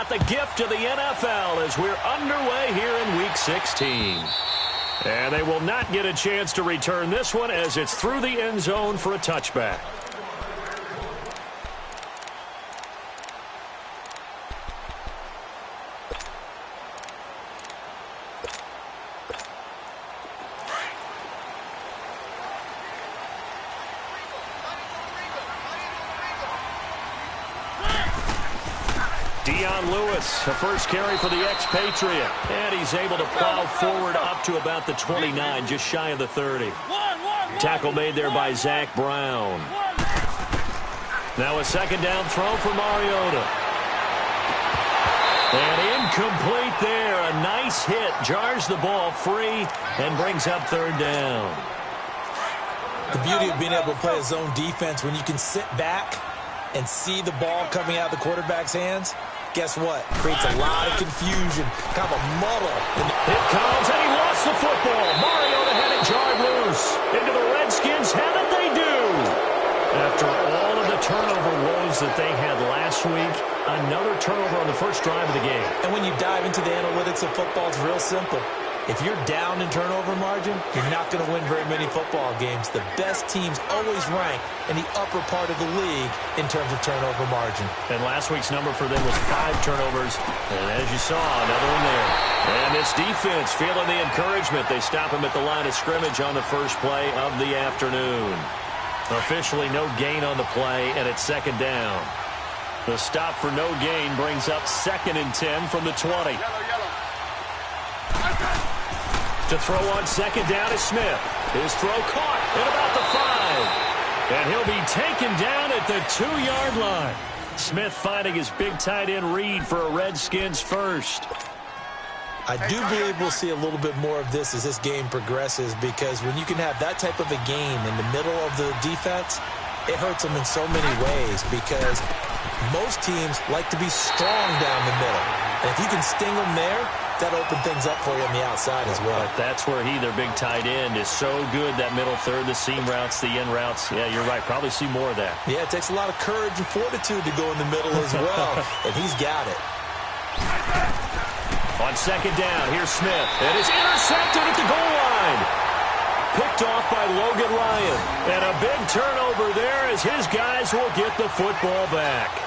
got the gift of the NFL as we're underway here in Week 16. And they will not get a chance to return this one as it's through the end zone for a touchback. Lewis, the first carry for the expatriate. And he's able to plow forward up to about the 29, just shy of the 30. Tackle made there by Zach Brown. Now a second down throw for Mariota. And incomplete there. A nice hit. Jars the ball free and brings up third down. The beauty of being able to play a zone defense when you can sit back and see the ball coming out of the quarterback's hands. Guess what? Creates a lot of confusion, kind of a muddle. It comes, and he lost the football. Mariota had it jarred loose. Into the Redskins, have it they do. After all of the turnover woes that they had last week, another turnover on the first drive of the game. And when you dive into the analytics of football, it's real simple. If you're down in turnover margin, you're not going to win very many football games. The best teams always rank in the upper part of the league in terms of turnover margin. And last week's number for them was 5 turnovers. And as you saw, another one there. And this defense feeling the encouragement. They stop him at the line of scrimmage on the first play of the afternoon. Officially no gain on the play, and it's second down. The stop for no gain brings up 2nd and 10 from the 20. To throw on second down is Smith. His throw caught at about the 5. And he'll be taken down at the 2-yard line. Smith finding his big tight end Reed for a Redskins first. I do believe we'll see a little bit more of this as this game progresses, because when you can have that type of a game in the middle of the defense, it hurts them in so many ways, because most teams like to be strong down the middle. And if you can sting them there, that open things up for you on the outside as well. But that's where their big tight end, is so good, that middle third, the seam routes, the in routes. Yeah, you're right. Probably see more of that. Yeah, it takes a lot of courage and fortitude to go in the middle as well, and he's got it. On second down, here's Smith. And it's intercepted at the goal line. Picked off by Logan Ryan. And a big turnover there as his guys will get the football back.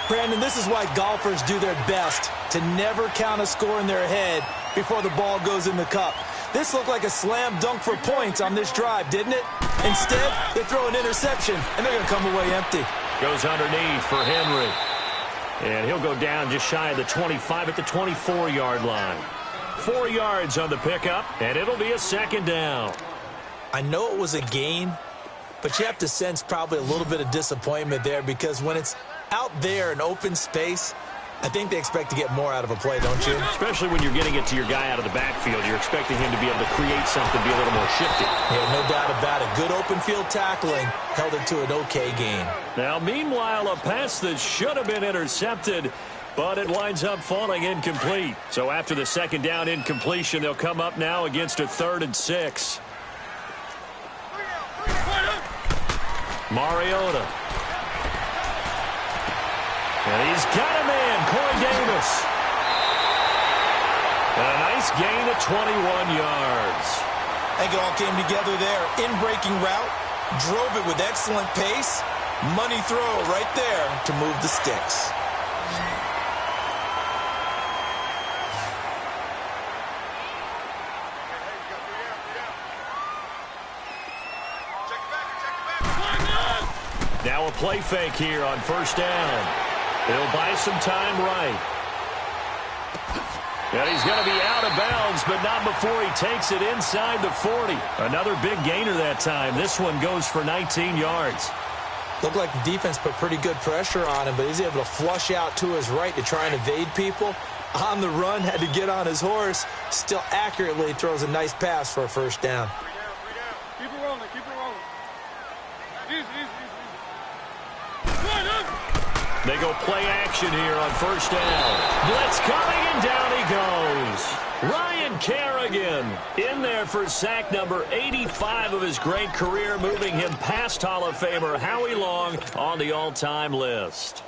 Brandon, this is why golfers do their best to never count a score in their head before the ball goes in the cup. This looked like a slam dunk for points on this drive, didn't it? Instead, they throw an interception, and they're going to come away empty. Goes underneath for Henry. And he'll go down just shy of the 25 at the 24-yard line. 4 yards on the pickup, and it'll be a second down. I know it was a gain, but you have to sense probably a little bit of disappointment there, because when it's out there in open space, I think they expect to get more out of a play, don't you? Especially when you're getting it to your guy out of the backfield. You're expecting him to be able to create something, be a little more shifty. Yeah, no doubt about it. Good open field tackling held it to an okay gain. Now, meanwhile, a pass that should have been intercepted, but it winds up falling incomplete. So after the second down incompletion, they'll come up now against a 3rd and 6. Mariota. And he's got a man, Corey Davis. And a nice gain of 21 yards. I think it all came together there. In-breaking route, drove it with excellent pace. Money throw right there to move the sticks. Now a play fake here on first down. He'll buy some time right. And he's going to be out of bounds, but not before he takes it inside the 40. Another big gainer that time. This one goes for 19 yards. Looked like the defense put pretty good pressure on him, but he's able to flush out to his right to try and evade people. On the run, had to get on his horse. Still accurately throws a nice pass for a first down. Keep it rolling, keep it rolling. Easy. They go play action here on first down. Blitz coming, and down he goes. Ryan Kerrigan in there for sack number 85 of his great career, moving him past Hall of Famer Howie Long on the all-time list.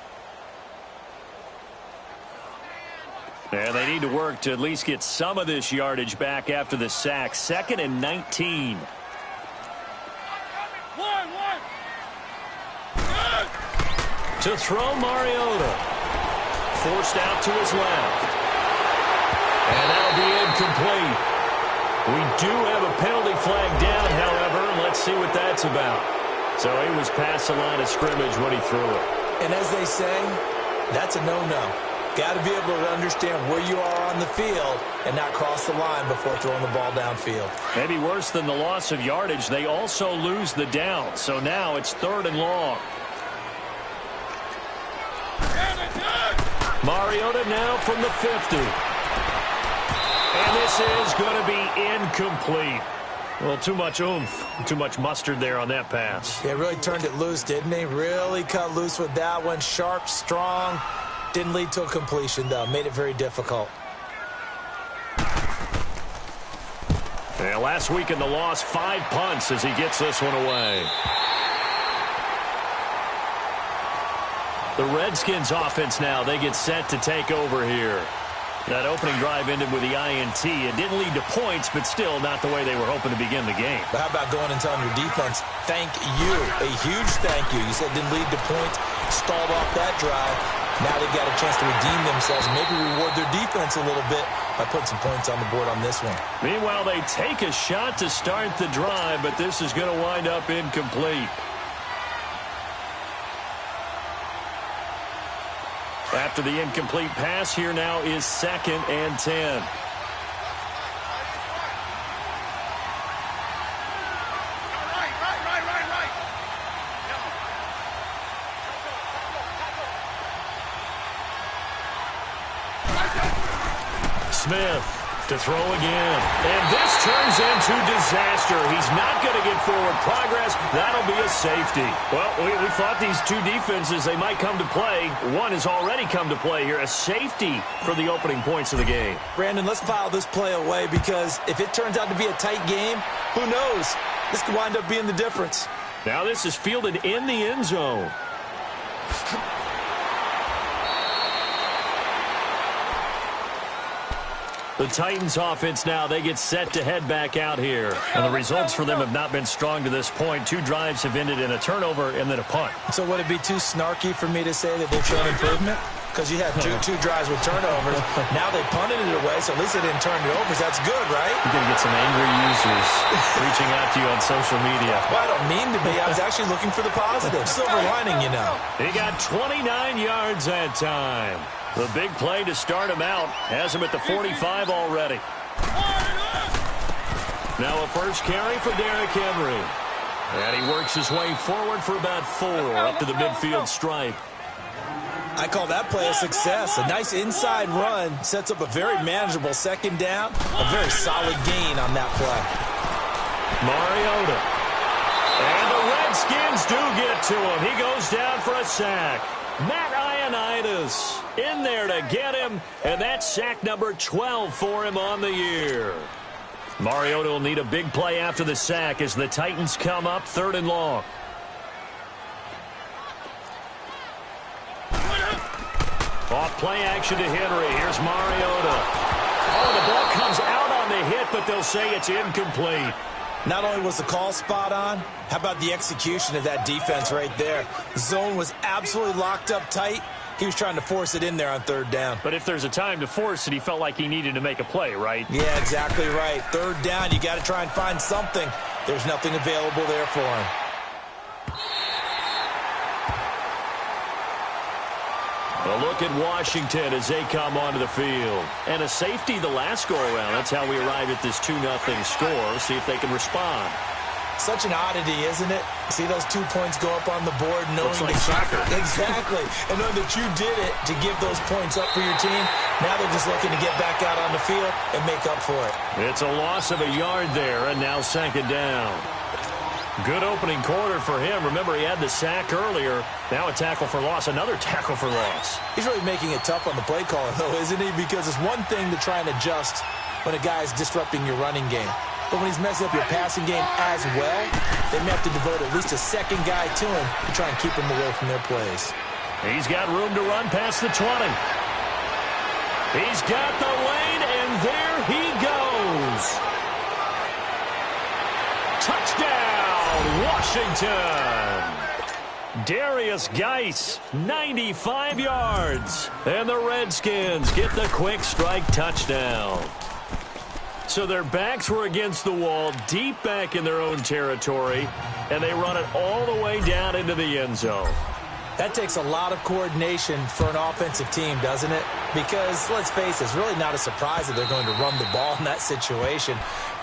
And they need to work to at least get some of this yardage back after the sack. 2nd and 19. To throw, Mariota. Forced out to his left. And that'll be incomplete. We do have a penalty flag down, however. Let's see what that's about. So he was past the line of scrimmage when he threw it. And as they say, that's a no-no. Got to be able to understand where you are on the field and not cross the line before throwing the ball downfield. Maybe worse than the loss of yardage, they also lose the down. So now it's 3rd and long. Mariota now from the 50. And this is going to be incomplete. Well, too much oomph, too much mustard there on that pass. Yeah, really turned it loose, didn't he? Really cut loose with that one. Sharp, strong. Didn't lead to a completion, though. Made it very difficult. Yeah, last week in the loss, 5 punts as he gets this one away. The Redskins offense now, they get set to take over here. That opening drive ended with the INT. It didn't lead to points, but still not the way they were hoping to begin the game. But how about going and telling your defense, thank you, a huge thank you. You said it didn't lead to points, stalled off that drive. Now they've got a chance to redeem themselves, maybe reward their defense a little bit by putting some points on the board on this one. Meanwhile, they take a shot to start the drive, but this is going to wind up incomplete. After the incomplete pass, here now is 2nd and 10. Smith to throw again. And this turns into disaster. He's not going to get forward progress. That'll be a safety. Well, we thought these two defenses, they might come to play. One has already come to play here. A safety for the opening points of the game. Brandon, let's file this play away because if it turns out to be a tight game, who knows? This could wind up being the difference. Now this is fielded in the end zone. The Titans offense now, they get set to head back out here. And the results for them have not been strong to this point. 2 drives have ended in a turnover and then a punt. So would it be too snarky for me to say that they've shown improvement? Because you had two drives with turnovers. Now they punted it away, so at least they didn't turn it over. So that's good, right? You're going to get some angry users reaching out to you on social media. Well, I don't mean to be. I was actually looking for the positive. Silver lining, you know. He got 29 yards that time. The big play to start him out has him at the 45 already. Now a first carry for Derrick Henry. And he works his way forward for about 4 up to the midfield stripe. I call that play a success. A nice inside run sets up a very manageable 2nd down. A very solid gain on that play. Mariota. And the Redskins do get to him. He goes down for a sack. Matt Ioannidis in there to get him, and that's sack number 12 for him on the year. Mariota will need a big play after the sack as the Titans come up 3rd and long. Off play action to Henry. Here's Mariota. Oh, the ball comes out on the hit, but they'll say it's incomplete. Not only was the call spot on, how about the execution of that defense right there? Zone was absolutely locked up tight. He was trying to force it in there on 3rd down. But if there's a time to force it, he felt like he needed to make a play, right? Yeah, exactly right. 3rd down, you got to try and find something. There's nothing available there for him. A look at Washington as they come onto the field. And a safety the last go-around. That's how we arrived at this 2-0 score. See if they can respond. Such an oddity, isn't it? See those 2 points go up on the board knowing Looks like soccer. Exactly. And knowing that you did it to give those points up for your team. Now they're just looking to get back out on the field and make up for it. It's a loss of a yard there, and now 2nd down. Good opening quarter for him. Remember, he had the sack earlier. Now a tackle for loss, another tackle for loss. He's really making it tough on the play caller, though, isn't he? Because it's one thing to try and adjust when a guy is disrupting your running game. But when he's messing up your passing game as well, they may have to devote at least a 2nd guy to him to try and keep him away from their plays. He's got room to run past the 20. He's got the lane, and there he goes. Touchdown, Washington. Darius Geis, 95 yards. And the Redskins get the quick strike touchdown. So their backs were against the wall, deep back in their own territory, and they run it all the way down into the end zone. That takes a lot of coordination for an offensive team, doesn't it? Because, let's face it, it's really not a surprise that they're going to run the ball in that situation.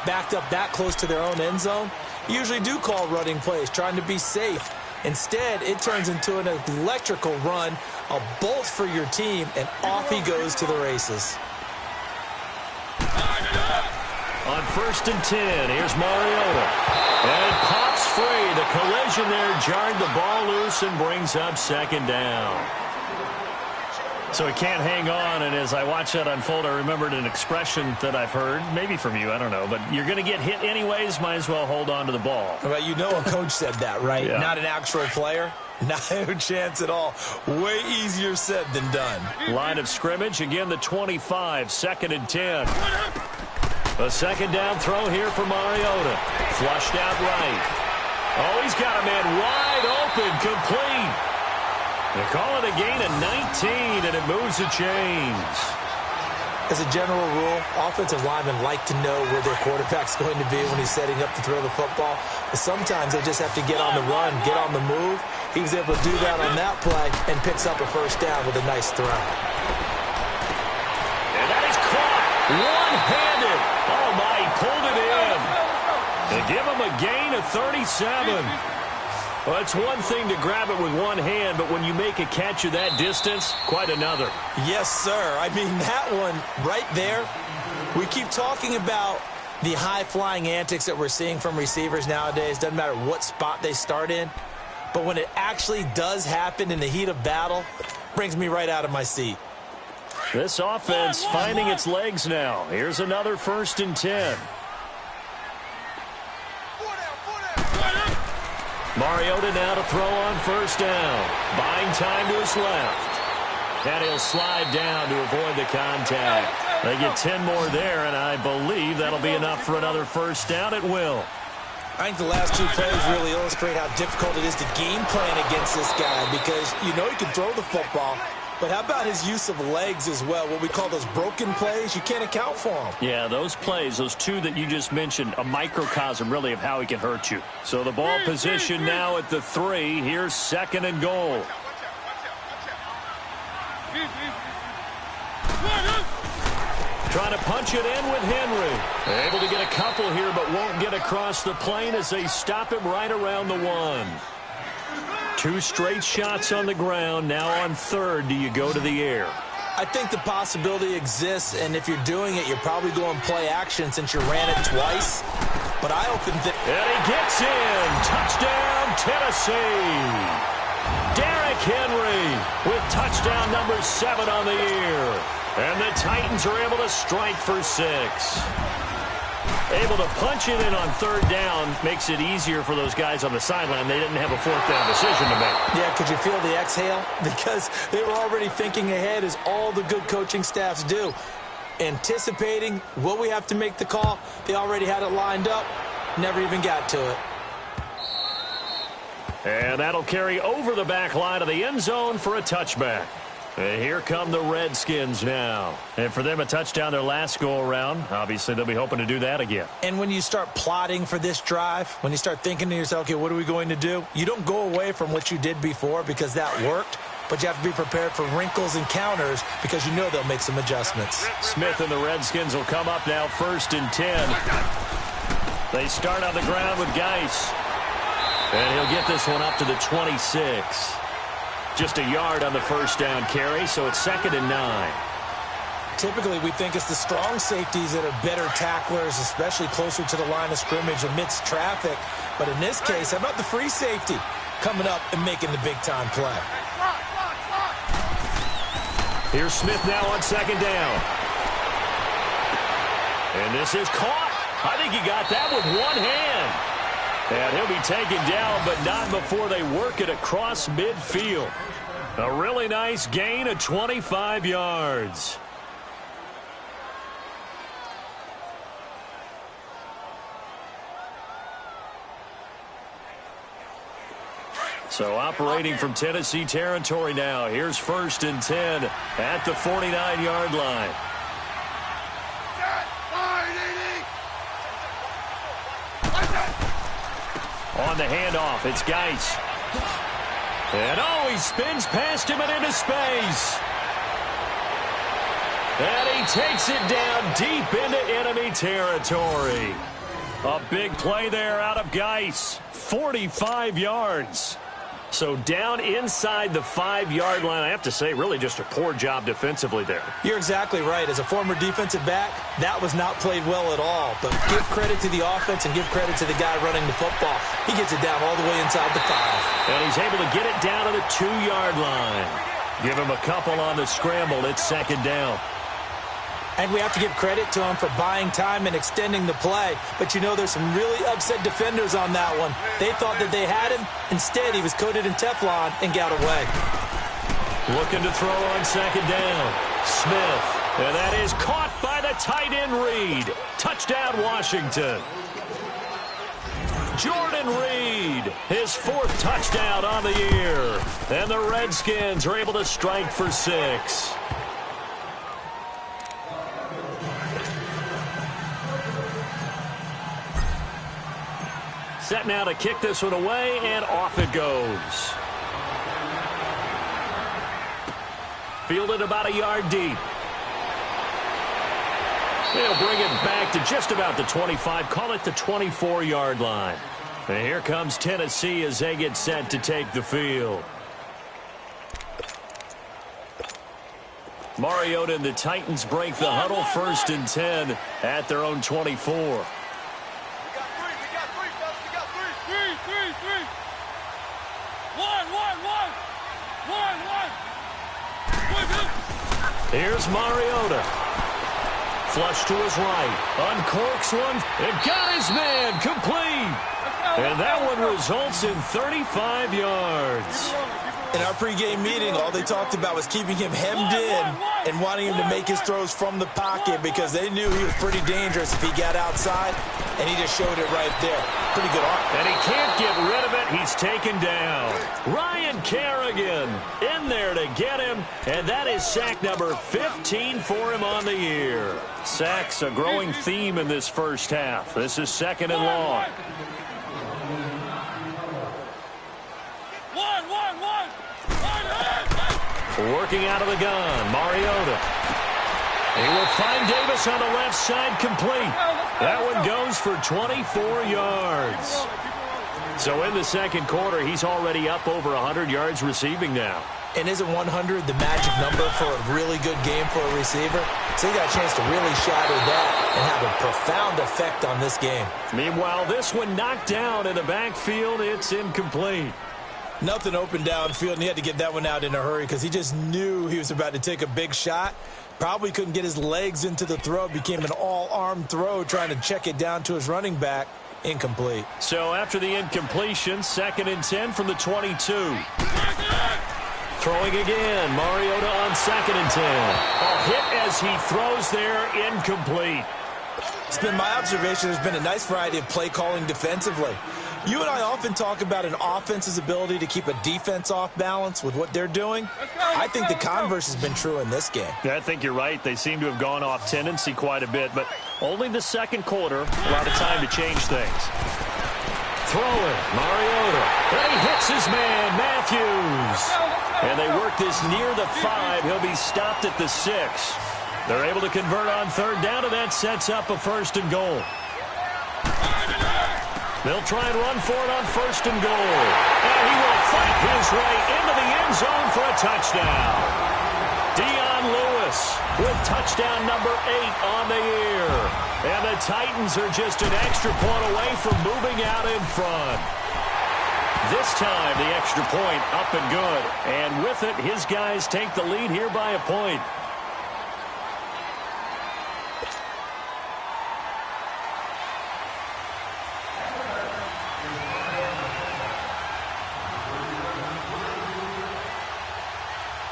Backed up that close to their own end zone, you usually do call running plays, trying to be safe. Instead, it turns into an electrical run, a bolt for your team, and off he goes to the races. On 1st and 10, here's Mariota. And it pops free. The collision there jarred the ball loose and brings up 2nd down. So he can't hang on, and as I watch that unfold, I remembered an expression that I've heard, maybe from you, I don't know, but you're going to get hit anyways, might as well hold on to the ball. Well, you know a coach said that, right? Yeah. Not an actual player. No chance at all. Way easier said than done. Line of scrimmage, again the 25, 2nd and 10. A 2nd down throw here for Mariota. Flushed out right. Oh, he's got a man wide open, complete. They call it a gain of 19, and it moves the chains. As a general rule, offensive linemen like to know where their quarterback's going to be when he's setting up to throw the football. But sometimes they just have to get on the run, get on the move. He was able to do that on that play and picks up a 1st down with a nice throw. And that is caught one-handed. Oh, my, he pulled it in. They give him a gain of 37. Well, it's one thing to grab it with one hand, but when you make a catch of that distance, quite another. Yes, sir. I mean, that one right there, we keep talking about the high-flying antics that we're seeing from receivers nowadays. Doesn't matter what spot they start in. But when it actually does happen in the heat of battle, brings me right out of my seat. This offense finding its legs now. Here's another 1st and 10. Mariota now to throw on 1st down. Buying time to his left. And he'll slide down to avoid the contact. They get 10 more there, and I believe that'll be enough for another 1st down. It will. I think the last 2 plays really illustrate how difficult it is to game plan against this guy because you know he can throw the football, but how about his use of legs as well? What we call those broken plays, you can't account for them. Yeah, those plays, those 2 that you just mentioned, a microcosm really of how he can hurt you. So the ball position now at the 3. Here's 2nd and goal. Trying to punch it in with Henry. Able to get a couple here, but won't get across the plane as they stop him right around the 1. 2 straight shots on the ground. Now on 3rd, do you go to the air? I think the possibility exists, and if you're doing it, you're probably going play action since you ran it twice. But I often think... And he gets in. Touchdown, Tennessee. Derrick Henry with touchdown number 7 on the year. And the Titans are able to strike for 6. Able to punch it in on 3rd down makes it easier for those guys on the sideline. They didn't have a 4th down decision to make. Yeah, could you feel the exhale? Because they were already thinking ahead as all the good coaching staffs do. Anticipating what we have to make the call. They already had it lined up. Never even got to it. And that'll carry over the back line of the end zone for a touchback. And here come the Redskins now. And for them, a touchdown their last go-around. Obviously, they'll be hoping to do that again. And when you start plotting for this drive, when you start thinking to yourself, okay, what are we going to do? You don't go away from what you did before because that worked, but you have to be prepared for wrinkles and counters because you know they'll make some adjustments. Smith and the Redskins will come up now 1st and 10. They start on the ground with Geis. And he'll get this one up to the 26. Just a yard on the 1st down carry, so it's 2nd and 9. Typically, we think it's the strong safeties that are better tacklers, especially closer to the line of scrimmage amidst traffic. But in this case, how about the free safety coming up and making the big-time play? Here's Smith now on 2nd down. And this is caught. I think he got that with one hand. And he'll be taken down, but not before they work it across midfield. A really nice gain of 25 yards. So operating from Tennessee territory now. Here's 1st and 10 at the 49-yard line. On the handoff, it's Geis. And he spins past him and into space. And he takes it down deep into enemy territory. A big play there out of Geis. 45 yards. So down inside the 5-yard line. I have to say, really just a poor job defensively there. You're exactly right. As a former defensive back, that was not played well at all. But give credit to the offense and give credit to the guy running the football. He gets it down all the way inside the 5. And he's able to get it down to the 2-yard line. Give him a couple on the scramble. It's 2nd down. And we have to give credit to him for buying time and extending the play. But, you know, there's some really upset defenders on that one. They thought that they had him. Instead, he was coated in Teflon and got away. Looking to throw on 2nd down. Smith. And that is caught by the tight end Reed. Touchdown, Washington. Jordan Reed, his 4th touchdown on the year. And the Redskins are able to strike for 6. Set now to kick this one away, and off it goes. Fielded about a yard deep. They'll bring it back to just about the 25, call it the 24-yard line. And here comes Tennessee as they get set to take the field. Mariota and the Titans break the huddle, 1st and 10 at their own 24. Here's Mariota. Flush to his right. Uncorks one. And got his man. Complete. And that one results in 35 yards. In our pregame meeting, all they talked about was keeping him hemmed in and wanting him to make his throws from the pocket because they knew he was pretty dangerous if he got outside, and he just showed it right there. Pretty good arm. And he can't get rid of it. He's taken down. Ryan Kerrigan in there to get him, and that is sack number 15 for him on the year. Sacks a growing theme in this first half. This is 2nd and long. Working out of the gun, Mariota. He will find Davis on the left side, complete. That one goes for 24 yards. So in the 2nd quarter, he's already up over 100 yards receiving now. And isn't 100 the magic number for a really good game for a receiver? So he got a chance to really shatter that and have a profound effect on this game. Meanwhile, this one knocked down in the backfield. It's incomplete. Nothing open downfield, and he had to get that one out in a hurry because he just knew he was about to take a big shot. Probably couldn't get his legs into the throw. Became an all-arm throw trying to check it down to his running back. Incomplete. So after the incompletion, 2nd and 10 from the 22. Throwing again. Mariota on 2nd and 10. A hit as he throws there. Incomplete. It's been my observation. There's been a nice variety of play calling defensively. You and I often talk about an offense's ability to keep a defense off balance with what they're doing. I think the converse has been true in this game. Yeah, I think you're right. They seem to have gone off tendency quite a bit, but only the 2nd quarter, a lot of time to change things. Throwing, Mariota. And he hits his man, Matthews. And they work this near the 5. He'll be stopped at the 6. They're able to convert on 3rd down, and that sets up a 1st and goal. They'll try and run for it on 1st and goal. And he will fight his way into the end zone for a touchdown. Dion Lewis with touchdown number 8 on the year. And the Titans are just an extra point away from moving out in front. This time, the extra point up and good. And with it, his guys take the lead here by a point.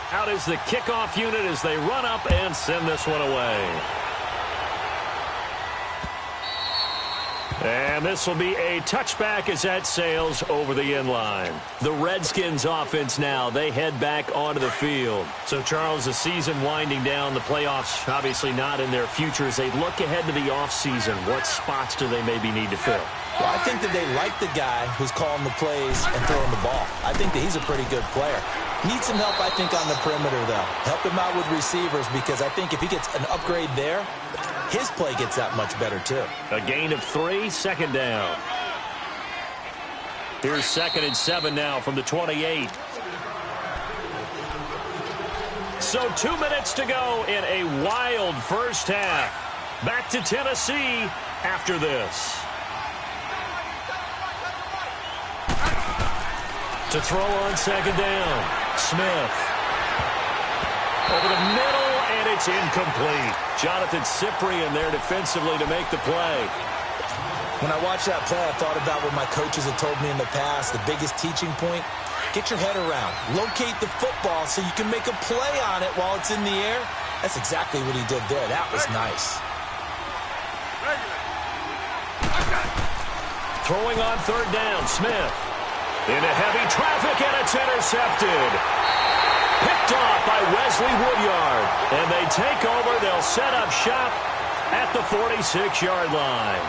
Out is the kickoff unit as they run up and send this one away. And this will be a touchback as that sails over the end line. The Redskins offense now, they head back onto the field. So, Charles, the season winding down, the playoffs obviously not in their future. As they look ahead to the offseason, what spots do they maybe need to fill? Well, I think that they like the guy who's calling the plays and throwing the ball. I think that he's a pretty good player. Needs some help, I think, on the perimeter, though. Help him out with receivers, because I think if he gets an upgrade there, his play gets that much better, too. A gain of 3, second down. Here's 2nd and 7 now from the 28. So 2 minutes to go in a wild first half. Back to Tennessee after this. To throw on 2nd down. Smith. Over the middle, and it's incomplete. Jonathan Cyprien there defensively to make the play. When I watched that play, I thought about what my coaches had told me in the past. The biggest teaching point, get your head around. Locate the football so you can make a play on it while it's in the air. That's exactly what he did there. That was nice. Throwing on 3rd down, Smith. Into heavy traffic, and it's intercepted. Picked off by Wesley Woodyard. And they take over. They'll set up shop at the 46-yard line.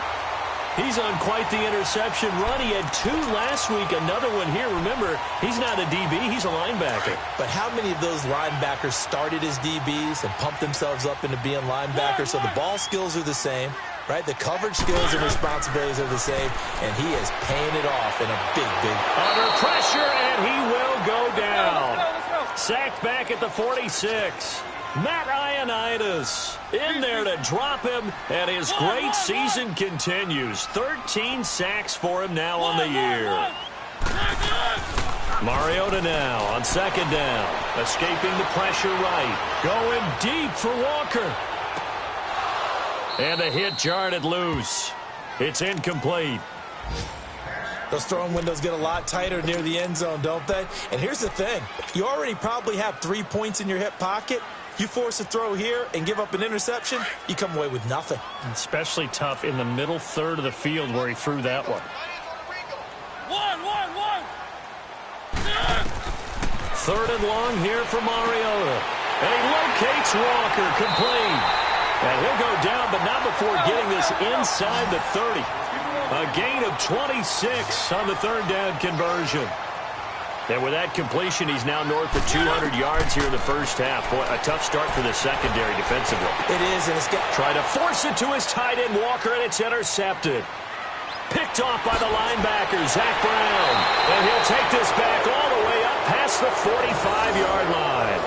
He's on quite the interception run. He had 2 last week, another one here. Remember, he's not a DB, he's a linebacker. But how many of those linebackers started as DBs and pumped themselves up into being linebackers? So the ball skills are the same, right? The coverage skills and responsibilities are the same, and he is paying it off in a big, big... Under pressure, and he will go down. Sacked back at the 46. Matt Ioannidis in there to drop him, and his great season continues. 13 sacks for him now on the year. Mariota now on 2nd down. Escaping the pressure right. Going deep for Walker. And the hit jarred it loose. It's incomplete. Those throwing windows get a lot tighter near the end zone, don't they? And here's the thing. You already probably have 3 points in your hip pocket. You force a throw here and give up an interception, you come away with nothing. Especially tough in the middle third of the field where he threw that one. 3rd and long here for Mariota. And he locates Walker, complete. And he'll go down, but not before getting this inside the 30. A gain of 26 on the 3rd down conversion. And with that completion, he's now north of 200 yards here in the first half. Boy, a tough start for the secondary defensively. It is, and it's got... Try to force it to his tight end, Walker, and it's intercepted. Picked off by the linebacker, Zach Brown. And he'll take this back all the way up past the 45-yard line.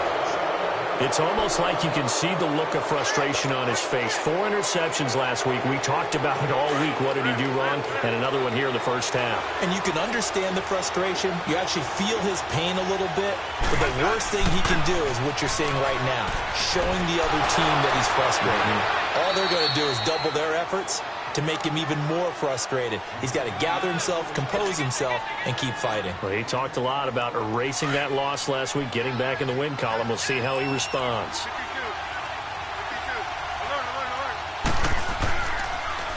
It's almost like you can see the look of frustration on his face. 4 interceptions last week. We talked about it all week. What did he do wrong? And another one here in the first half. And you can understand the frustration. You actually feel his pain a little bit. But the worst thing he can do is what you're seeing right now, showing the other team that he's frustrated. All they're going to do is double their efforts to make him even more frustrated. He's got to gather himself, compose himself, and keep fighting. Well, he talked a lot about erasing that loss last week, getting back in the win column. We'll see how he responds.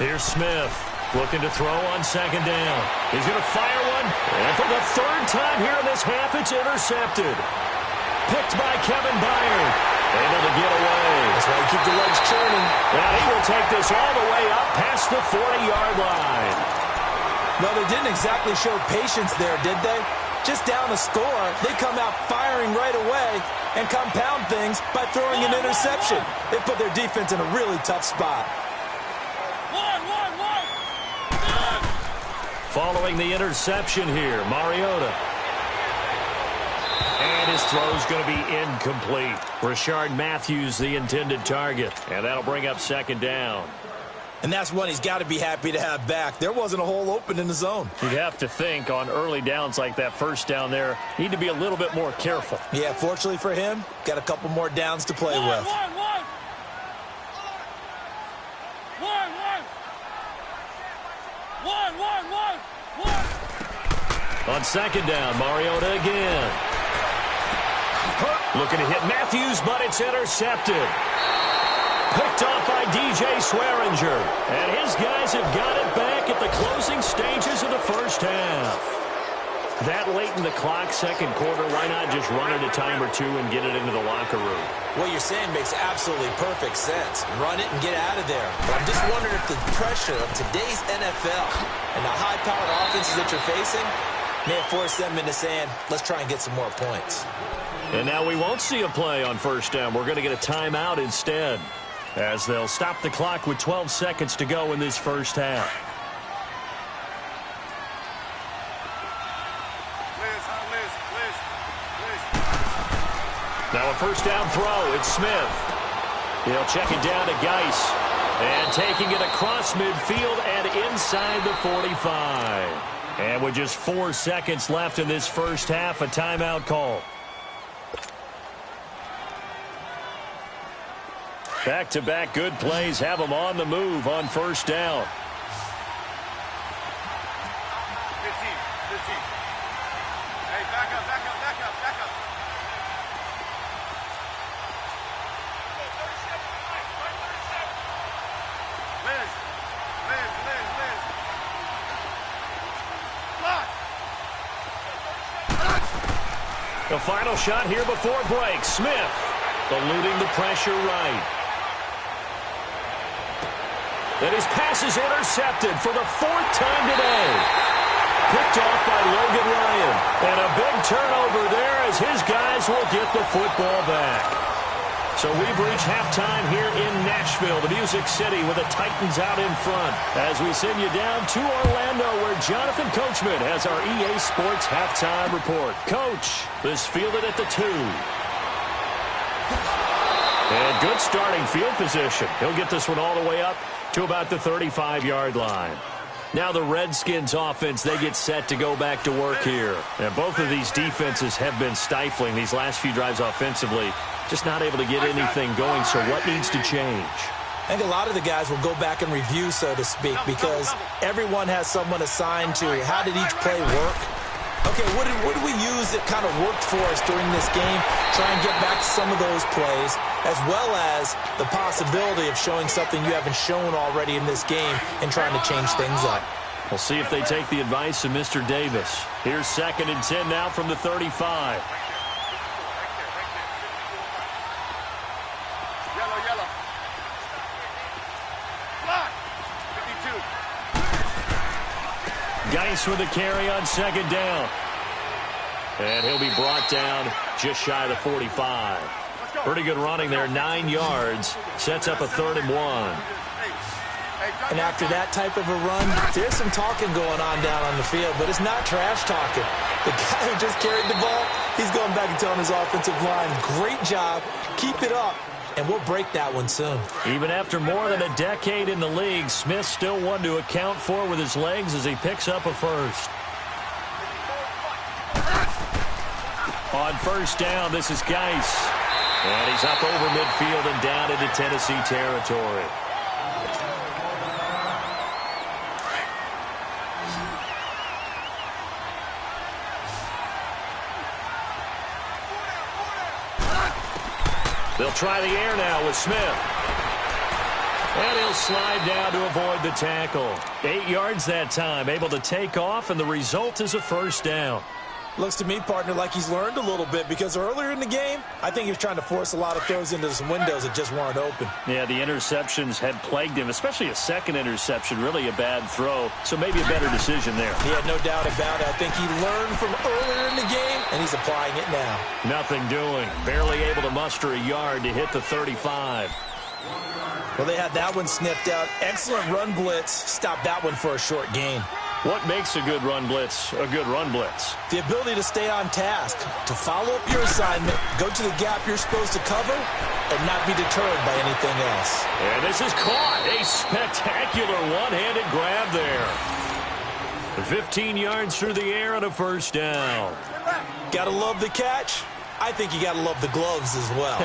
Here's Smith looking to throw on 2nd down. He's going to fire one, and for the 3rd time here in this half, it's intercepted. Picked by Kevin Byard. Able to get away. That's why you keep the legs churning. Now he will take this all the way up past the 40-yard line. No, they didn't exactly show patience there, did they? Just down a score, they come out firing right away and compound things by throwing an interception. They put their defense in a really tough spot. Following the interception here, Mariota. And his throw's going to be incomplete. Rashard Matthews, the intended target. And that'll bring up 2nd down. And that's one he's got to be happy to have back. There wasn't a hole open in the zone. You'd have to think on early downs like that 1st down there, need to be a little bit more careful. Yeah, fortunately for him, got a couple more downs to play with. On 2nd down, Mariota again. Looking to hit Matthews, but it's intercepted. Picked off by DJ Swearinger. And his guys have got it back at the closing stages of the first half. That late in the clock, second quarter, why not just run it a time or two and get it into the locker room? What you're saying makes absolutely perfect sense. Run it and get out of there. But I'm just wondering if the pressure of today's NFL and the high-powered offenses that you're facing may have forced them into saying, let's try and get some more points. And now we won't see a play on first down. We're going to get a timeout instead, as they'll stop the clock with 12 seconds to go in this first half. Now a first down throw. It's Smith. He'll check it down to Geis. And taking it across midfield and inside the 45. And with just 4 seconds left in this first half, a timeout call. Back-to-back good plays have them on the move on first down. 15. Hey, back up. Liz. Block. The final shot here before break. Smith eluding the pressure right. And his pass is intercepted for the 4th time today. Picked off by Logan Ryan. And a big turnover there as his guys will get the football back. So we've reached halftime here in Nashville, the Music City, with the Titans out in front. As we send you down to Orlando, where Jonathan Coachman has our EA Sports halftime report. Coach, this fielded at the 2. And good starting field position. He'll get this one all the way up to about the 35-yard line. Now the Redskins offense, they get set to go back to work here. And both of these defenses have been stifling these last few drives offensively. Just not able to get anything going, so what needs to change? I think a lot of the guys will go back and review, so to speak, because everyone has someone assigned to how did each play work. Okay, what did we use that kind of worked for us during this game? Try and get back to some of those plays, as well as the possibility of showing something you haven't shown already in this game and trying to change things up. We'll see if they take the advice of Mr. Davis. Here's 2nd and 10 now from the 35. Yellow. Block. 52. Geis with a carry on 2nd down. And he'll be brought down just shy of the 45. Pretty good running there, 9 yards. Sets up a 3rd and 1. And after that type of a run, there's some talking going on down on the field, but it's not trash talking. The guy who just carried the ball, he's going back and telling his offensive line, great job, keep it up, and we'll break that one soon. Even after more than a decade in the league, Smith still one to account for with his legs as he picks up a first. On first down, this is Geis. And he's up over midfield and down into Tennessee territory. They'll try the air now with Smith. And he'll slide down to avoid the tackle. 8 yards that time, able to take off, and the result is a first down. Looks to me, partner, like he's learned a little bit, because earlier in the game, I think he was trying to force a lot of throws into some windows that just weren't open. Yeah, the interceptions had plagued him, especially a second interception, really a bad throw, so maybe a better decision there. He had no doubt about it. I think he learned from earlier in the game, and he's applying it now. Nothing doing. Barely able to muster a yard to hit the 35. Well, they had that one sniffed out. Excellent run blitz. Stopped that one for a short gain. What makes a good run blitz a good run blitz? The ability to stay on task, to follow up your assignment, go to the gap you're supposed to cover, and not be deterred by anything else. And this is caught. A spectacular one-handed grab there. 15 yards through the air and a first down. Gotta love the catch. I think you got to love the gloves as well.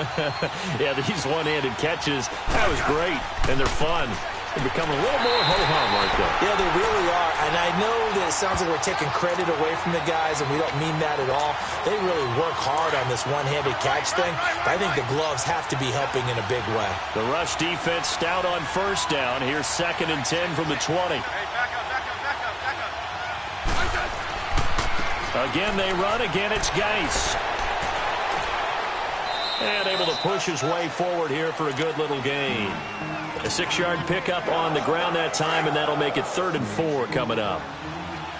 Yeah, these one-handed catches, that was great, and they're fun. They're becoming a little more ho-hum, aren't they? Yeah, they really are. And I know that it sounds like we're taking credit away from the guys, and we don't mean that at all. They really work hard on this one-handed catch thing. But I think the gloves have to be helping in a big way. The rush defense stout on first down. Here's 2nd and 10 from the 20. Again, they run. Again, it's Geis. And able to push his way forward here for a good little gain. A 6-yard pickup on the ground that time, and that'll make it 3rd and 4 coming up.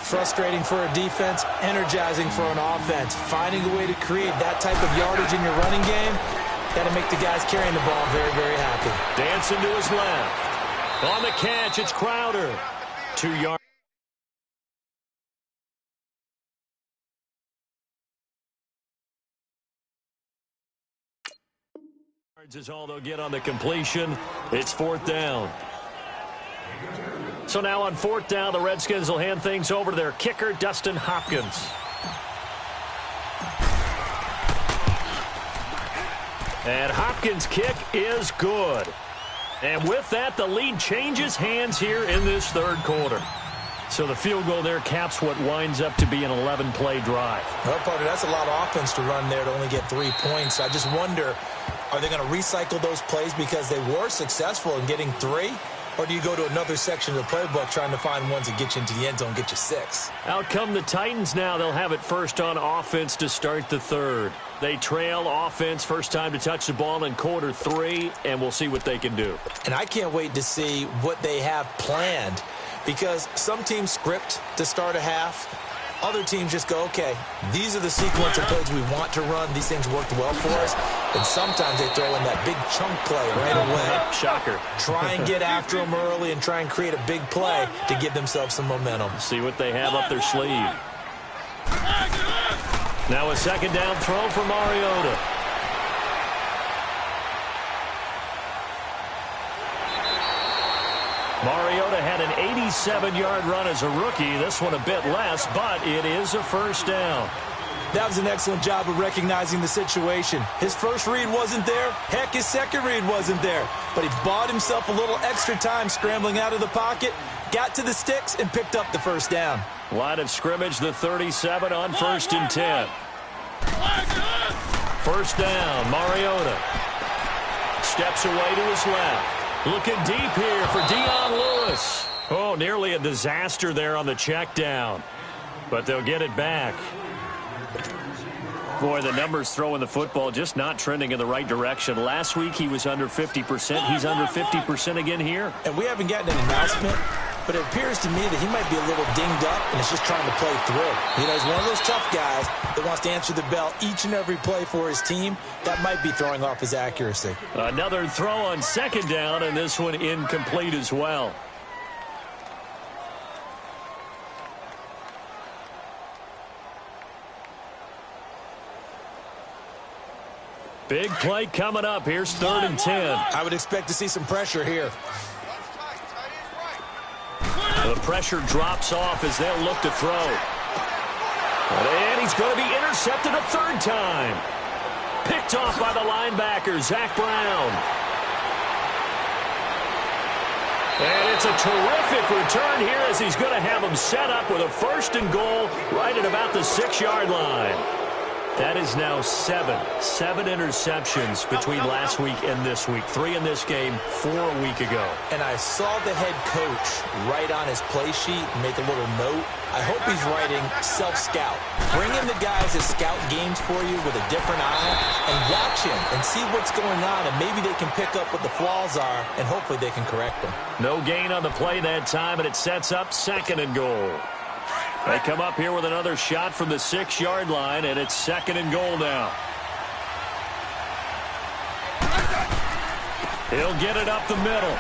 Frustrating for a defense, energizing for an offense. Finding a way to create that type of yardage in your running game, got to make the guys carrying the ball very, very happy. Dancing to his left. On the catch, it's Crowder. 2 yards. Is all they'll get on the completion. It's 4th down. So now on 4th down, the Redskins will hand things over to their kicker, Dustin Hopkins. And Hopkins' kick is good. And with that, the lead changes hands here in this 3rd quarter. So the field goal there caps what winds up to be an 11-play drive. Well, partner, that's a lot of offense to run there to only get 3 points. I just wonder, are they going to recycle those plays because they were successful in getting 3? Or do you go to another section of the playbook trying to find ones that get you into the end zone and get you 6? Out come the Titans now. They'll have it first on offense to start the 3rd. They trail offense, first time to touch the ball in quarter 3, and we'll see what they can do. And I can't wait to see what they have planned, because some teams script to start a half. Other teams just go, okay, these are the sequence of plays we want to run. These things worked well for us. And sometimes they throw in that big chunk play right away. Shocker. Try and get after them early and try and create a big play to give themselves some momentum. See what they have up their sleeve. Now a 2nd down throw for Mariota. Mariota had an 87-yard run as a rookie. This one a bit less, but it is a 1st down. That was an excellent job of recognizing the situation. His first read wasn't there. Heck, his second read wasn't there. But he bought himself a little extra time scrambling out of the pocket, got to the sticks, and picked up the 1st down. Line of scrimmage, the 37 on 1st and 10. 1st down, Mariota. Steps away to his left. Looking deep here for Dion Lewis. Oh, nearly a disaster there on the check down. But they'll get it back. Boy, the numbers throwing the football just not trending in the right direction. Last week he was under 50%. He's under 50% again here. And we haven't gotten an announcement, but it appears to me that he might be a little dinged up and is just trying to play through. You know, he's one of those tough guys that wants to answer the bell each and every play for his team. That might be throwing off his accuracy. Another throw on 2nd down, and this one incomplete as well. Big play coming up. Here's 3rd and 10. I would expect to see some pressure here. The pressure drops off as they'll look to throw. And he's going to be intercepted a 3rd time. Picked off by the linebacker, Zach Brown. And it's a terrific return here as he's going to have him set up with a 1st and goal right at about the 6-yard line. That is now 7 interceptions between last week and this week. 3 in this game, 4 a week ago. And I saw the head coach write on his play sheet and make a little note. I hope he's writing self-scout. Bring in the guys that scout games for you with a different eye and watch him and see what's going on, and maybe they can pick up what the flaws are, and hopefully they can correct them. No gain on the play that time, and it sets up 2nd and goal. They come up here with another shot from the 6-yard line, and it's 2nd and goal now. He'll get it up the middle.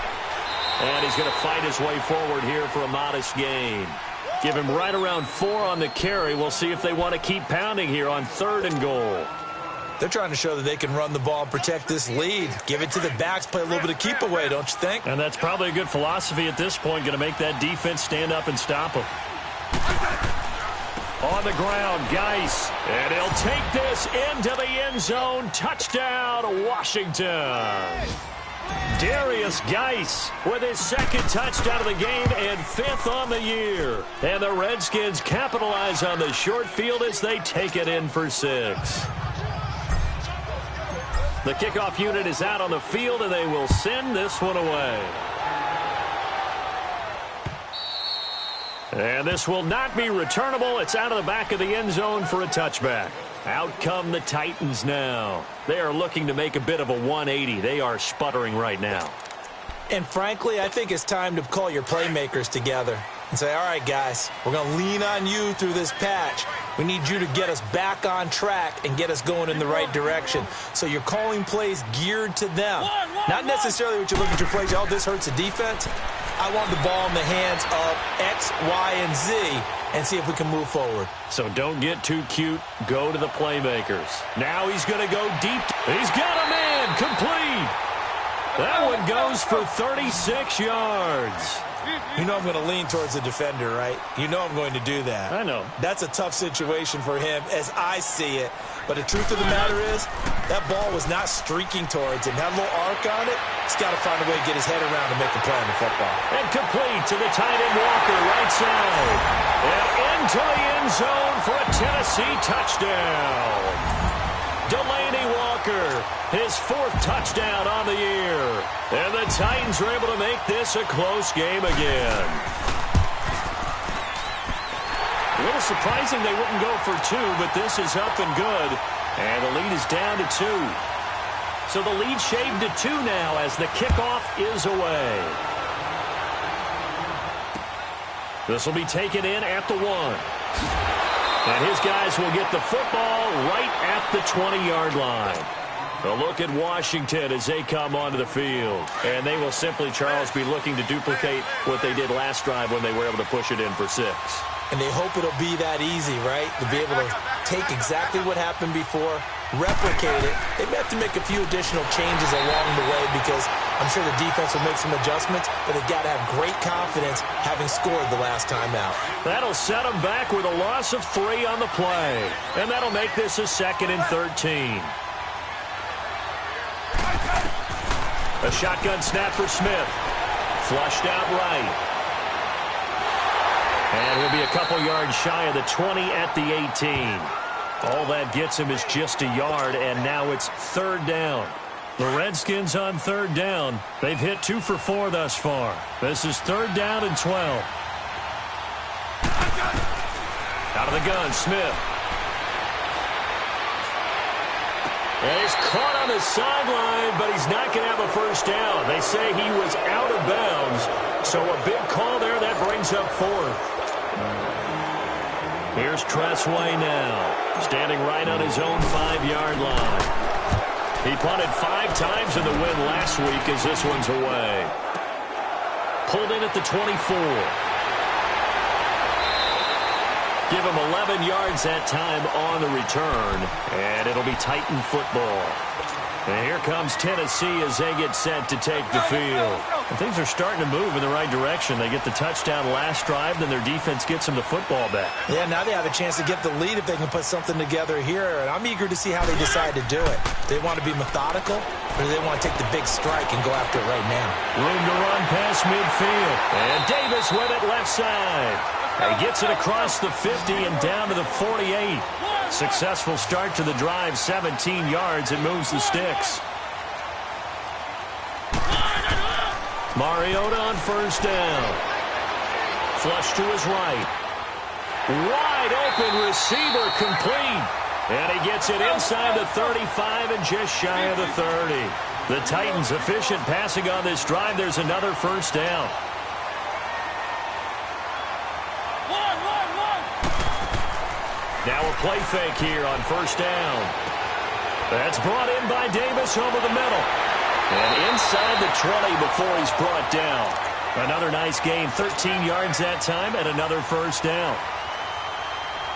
And he's going to fight his way forward here for a modest gain. Give him right around 4 on the carry. We'll see if they want to keep pounding here on 3rd and goal. They're trying to show that they can run the ball and protect this lead. Give it to the backs, play a little bit of keep away, don't you think? And that's probably a good philosophy at this point, going to make that defense stand up and stop them. On the ground, Geis. And he'll take this into the end zone. Touchdown, Washington. Darius Geis with his second touchdown of the game and 5th on the year. And the Redskins capitalize on the short field as they take it in for 6. The kickoff unit is out on the field, and they will send this one away. And this will not be returnable. It's out of the back of the end zone for a touchback. Out come the Titans now. They are looking to make a bit of a 180. They are sputtering right now. And frankly, I think it's time to call your playmakers together and say, all right, guys, we're going to lean on you through this patch. We need you to get us back on track and get us going in the right direction. So you're calling plays geared to them. Not necessarily what you look at your plays, oh, this hurts the defense. I want the ball in the hands of X, Y, and Z and see if we can move forward. So don't get too cute. Go to the playmakers. Now he's going to go deep. He's got a man complete. That one goes for 36 yards. You know I'm going to lean towards the defender, right? You know I'm going to do that. I know. That's a tough situation for him as I see it. But the truth of the matter is, that ball was not streaking towards him. Had a little arc on it. He's got to find a way to get his head around to make a play on the football. And complete to the tight end Walker, right side. And into the end zone for a Tennessee touchdown. Delaney Walker, his 4th touchdown on the year. And the Titans are able to make this a close game again. A little surprising they wouldn't go for 2, but this is up and good. And the lead is down to 2. So the lead shaved to 2 now as the kickoff is away. This will be taken in at the 1. And his guys will get the football right at the 20-yard line. A look at Washington as they come onto the field. And they will simply, Charles, be looking to duplicate what they did last drive when they were able to push it in for 6. And they hope it'll be that easy, right? To be able to take exactly what happened before, replicate it. They may have to make a few additional changes along the way because I'm sure the defense will make some adjustments, but they've got to have great confidence having scored the last time out. That'll set them back with a loss of 3 on the play. And that'll make this a 2nd and 13. A shotgun snap for Smith. Flushed out right. And he'll be a couple yards shy of the 20 at the 18. All that gets him is just a yard, and now it's 3rd down. The Redskins on 3rd down. They've hit 2 for 4 thus far. This is 3rd down and 12. Out of the gun, Smith. And he's caught on the sideline, but he's not going to have a first down. They say he was out of bounds, so a big call there that brings up 4th. Here's Tressway now, standing right on his own 5-yard line. He punted 5 times in the win last week as this one's away. Pulled in at the 24. Give him 11 yards that time on the return, and it'll be Titan football. And here comes Tennessee as they get set to take the field. And things are starting to move in the right direction. They get the touchdown last drive, then their defense gets them the football back. Yeah, now they have a chance to get the lead if they can put something together here. And I'm eager to see how they decide to do it. Do they want to be methodical, or do they want to take the big strike and go after it right now? Room to run past midfield. And Davis with it left side. He gets it across the 50 and down to the 48. Successful start to the drive, 17 yards. It moves the sticks. Mariota on first down. Flush to his right. Wide open receiver complete. And he gets it inside the 35 and just shy of the 30. The Titans efficient passing on this drive. There's another first down. Now a play fake here on first down. That's brought in by Davis over the middle. And inside the 20 before he's brought down. Another nice gain, 13 yards that time, and another first down.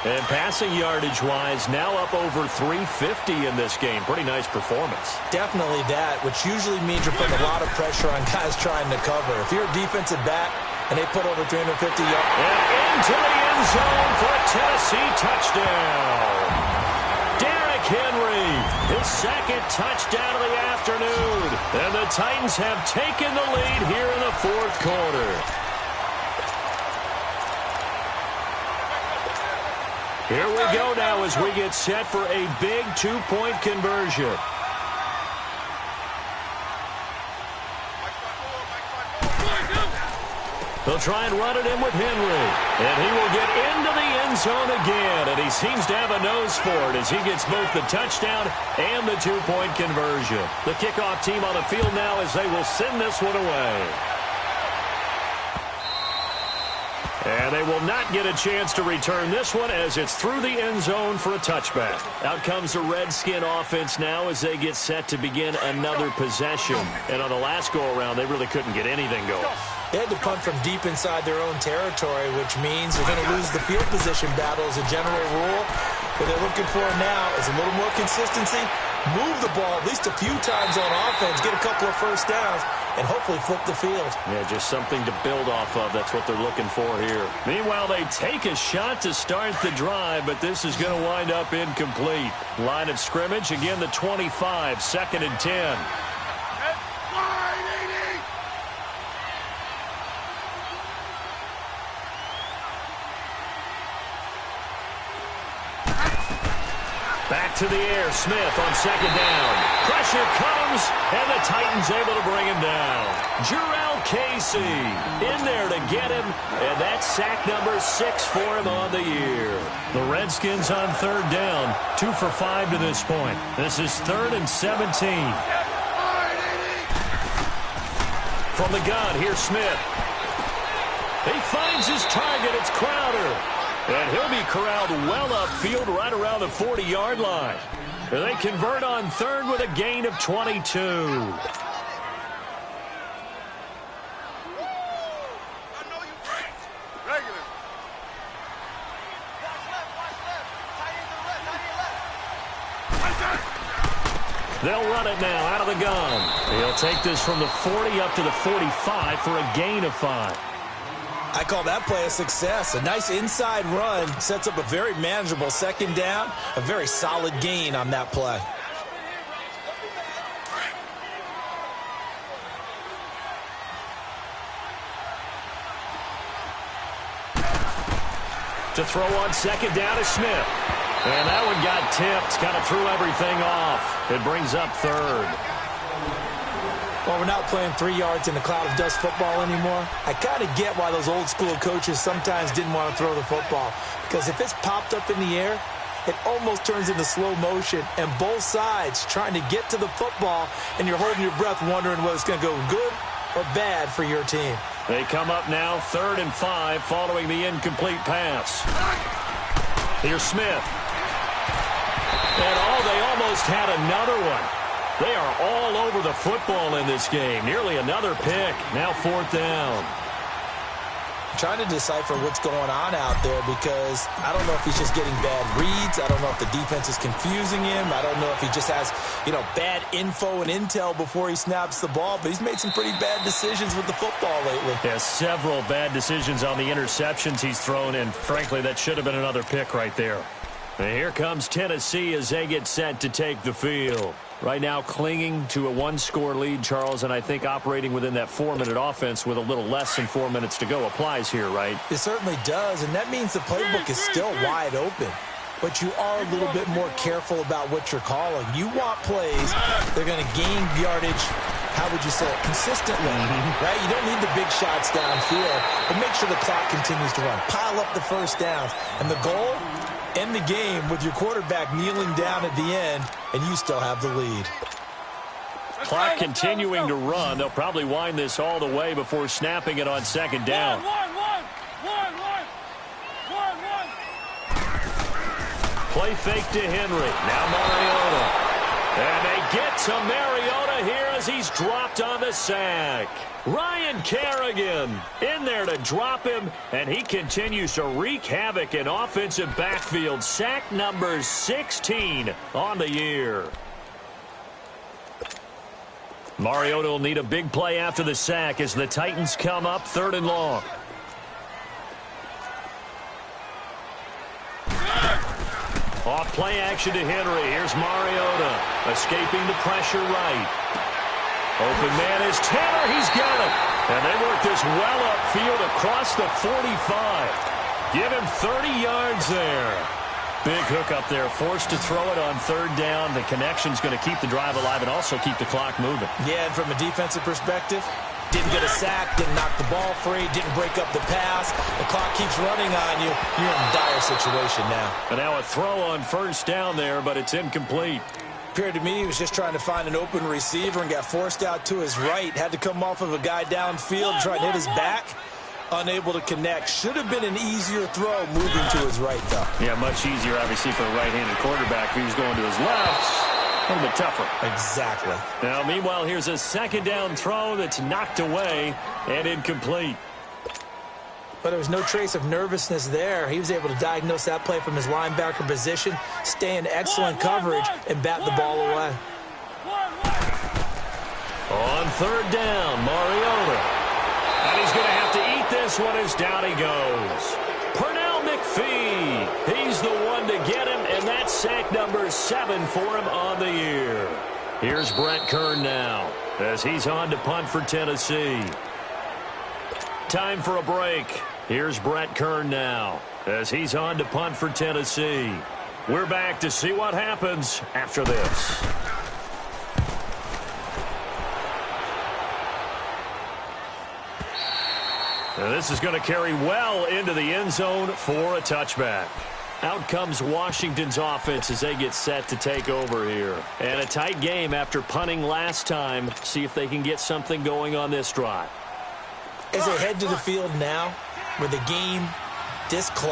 And passing yardage-wise, now up over 350 in this game. Pretty nice performance. Definitely that, which usually means you're putting a lot of pressure on guys trying to cover. If you're a defensive back and they put over 350 yards. And into the end zone for a Tennessee touchdown. Derrick Henry, his second touchdown of the afternoon. And the Titans have taken the lead here in the fourth quarter. Here we go now as we get set for a big two-point conversion. They'll try and run it in with Henry. And he will get into the end zone again. And he seems to have a nose for it as he gets both the touchdown and the two-point conversion. The kickoff team on the field now as they will send this one away. And they will not get a chance to return this one as it's through the end zone for a touchback. Out comes the Redskin offense now as they get set to begin another possession. And on the last go-around, they really couldn't get anything going. They had to punt from deep inside their own territory, which means they're going to lose the field position battle as a general rule. What they're looking for now is a little more consistency, move the ball at least a few times on offense, get a couple of first downs, and hopefully flip the field. Yeah, just something to build off of. That's what they're looking for here. Meanwhile, they take a shot to start the drive, but this is going to wind up incomplete. Line of scrimmage, again the 25, 2nd and 10. Back to the air, Smith on 2nd down. Pressure comes, and the Titans able to bring him down. Jarrell Casey in there to get him, and that's sack number 6 for him on the year. The Redskins on 3rd down, 2 for 5 to this point. This is 3rd and 17. From the gun, here's Smith. He finds his target, it's Crowder. And he'll be corralled well upfield right around the 40-yard line. And they convert on 3rd with a gain of 22. They'll run it now out of the gun. He'll take this from the 40 up to the 45 for a gain of 5. I call that play a success. A nice inside run sets up a very manageable 2nd down, a very solid gain on that play. To throw on 2nd down is Smith. And that one got tipped, kind of threw everything off. It brings up 3rd. Well, we're not playing 3 yards in a cloud of dust football anymore. I kind of get why those old school coaches sometimes didn't want to throw the football. Because if it's popped up in the air, it almost turns into slow motion. And both sides trying to get to the football, and you're holding your breath wondering whether it's going to go good or bad for your team. They come up now 3rd and 5 following the incomplete pass. Here's Smith. And they almost had another one. They are all over the football in this game. Nearly another pick. Now 4th down. I'm trying to decipher what's going on out there because I don't know if he's just getting bad reads. I don't know if the defense is confusing him. I don't know if he just has, bad info and intel before he snaps the ball. But he's made some pretty bad decisions with the football lately. Yeah, several bad decisions on the interceptions he's thrown. And frankly, that should have been another pick right there. And here comes Tennessee as they get set to take the field. Right now clinging to a 1-score lead, Charles, and I think operating within that 4-minute offense with a little less than 4 minutes to go applies here, right? It certainly does, and that means the playbook is still wide open. But you are a little bit more careful about what you're calling. You want plays they're going to gain yardage, how would you say it, consistently, right? You don't need the big shots downfield, but make sure the clock continues to run. Pile up the first downs, and the goal, end the game with your quarterback kneeling down at the end, and you still have the lead. Clock continuing to run. They'll probably wind this all the way before snapping it on 2nd down. Play fake to Henry. Now Mariota. And they get to Mariota here as he's dropped on the sack. Ryan Kerrigan in there to drop him, and he continues to wreak havoc in offensive backfield. Sack number 16 on the year. Mariota will need a big play after the sack as the Titans come up 3rd and long. Off play action to Henry. Here's Mariota escaping the pressure right. Open man is Taylor. He's got it. And they work this well upfield across the 45. Give him 30 yards there. Big hook up there. Forced to throw it on third down. The connection's going to keep the drive alive and also keep the clock moving. Yeah, and from a defensive perspective, didn't get a sack, didn't knock the ball free, didn't break up the pass. The clock keeps running on you. You're in a dire situation now. And now a throw on first down there, but it's incomplete. Appeared to me he was just trying to find an open receiver and got forced out to his right. Had to come off of a guy downfield, try to hit his back. Unable to connect. Should have been an easier throw moving to his right, though. Yeah, much easier, obviously, for a right-handed quarterback. If he was going to his left, a little bit tougher. Exactly. Now, meanwhile, here's a second down throw that's knocked away and incomplete. But there was no trace of nervousness there. He was able to diagnose that play from his linebacker position, stay in excellent coverage, and bat the ball away. On third down, Mariota. And he's going to have to eat this one as down he goes. Pernell McPhee. He's the one to get him, and that's sack number 7 for him on the year. Here's Brett Kern now as he's on to punt for Tennessee. Time for a break. Here's Brett Kern now as he's on to punt for Tennessee. We're back to see what happens after this. Now this is going to carry well into the end zone for a touchback. Out comes Washington's offense as they get set to take over here. And a tight game after punting last time. See if they can get something going on this drive. As they head to the field now, with the game this close.